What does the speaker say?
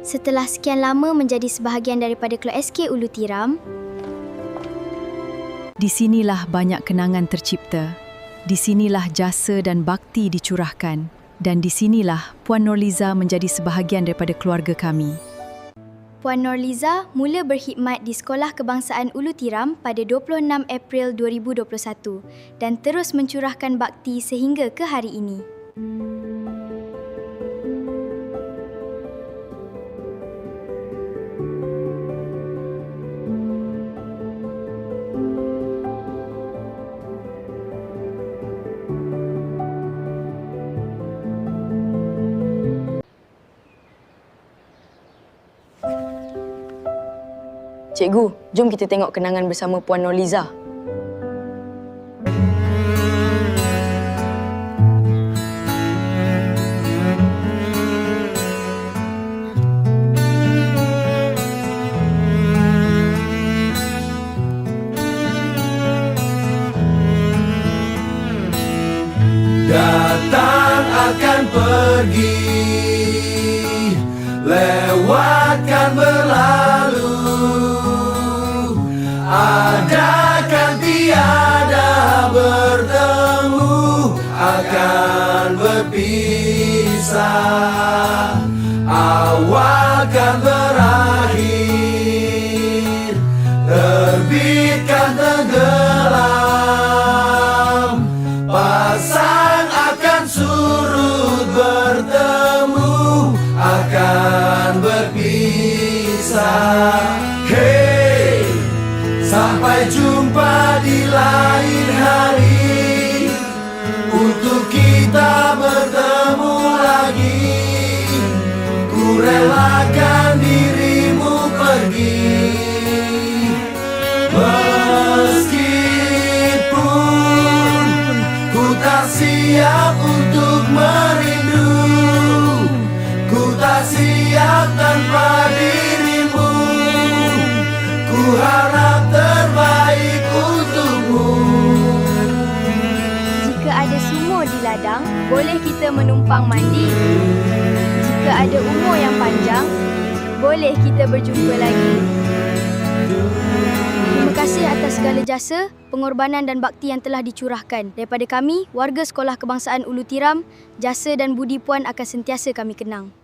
Setelah sekian lama menjadi sebahagian daripada Klub SK Ulu Tiram, di sinilah banyak kenangan tercipta. Di sinilah jasa dan bakti dicurahkan. Dan di sinilah Puan Nurliza menjadi sebahagian daripada keluarga kami. Puan Nurliza mula berkhidmat di Sekolah Kebangsaan Ulu Tiram pada 26 April 2021 dan terus mencurahkan bakti sehingga ke hari ini. Cikgu, jom kita tengok kenangan bersama Puan Nurliza. Datang akan pergi, lewatkan berlalu. Ada kan tiada bertemu, akan berpisah. Awal kan berakhir, terbitkan tenggelam. Pasang akan surut, bertemu akan berpisah. Hey, sampai jumpa di lain hari, untuk kita bertemu lagi. Ku relakan dirimu pergi, meskipun ku tak siap untuk merindu. Ku tak siap tanpa dirimu. Ku harap terbaik untukmu. Jika ada sumur di ladang, boleh kita menumpang mandi. Jika ada umur yang panjang, boleh kita berjumpa lagi. Terima kasih atas segala jasa, pengorbanan dan bakti yang telah dicurahkan. Daripada kami, warga Sekolah Kebangsaan Ulu Tiram, jasa dan budi Puan akan sentiasa kami kenang.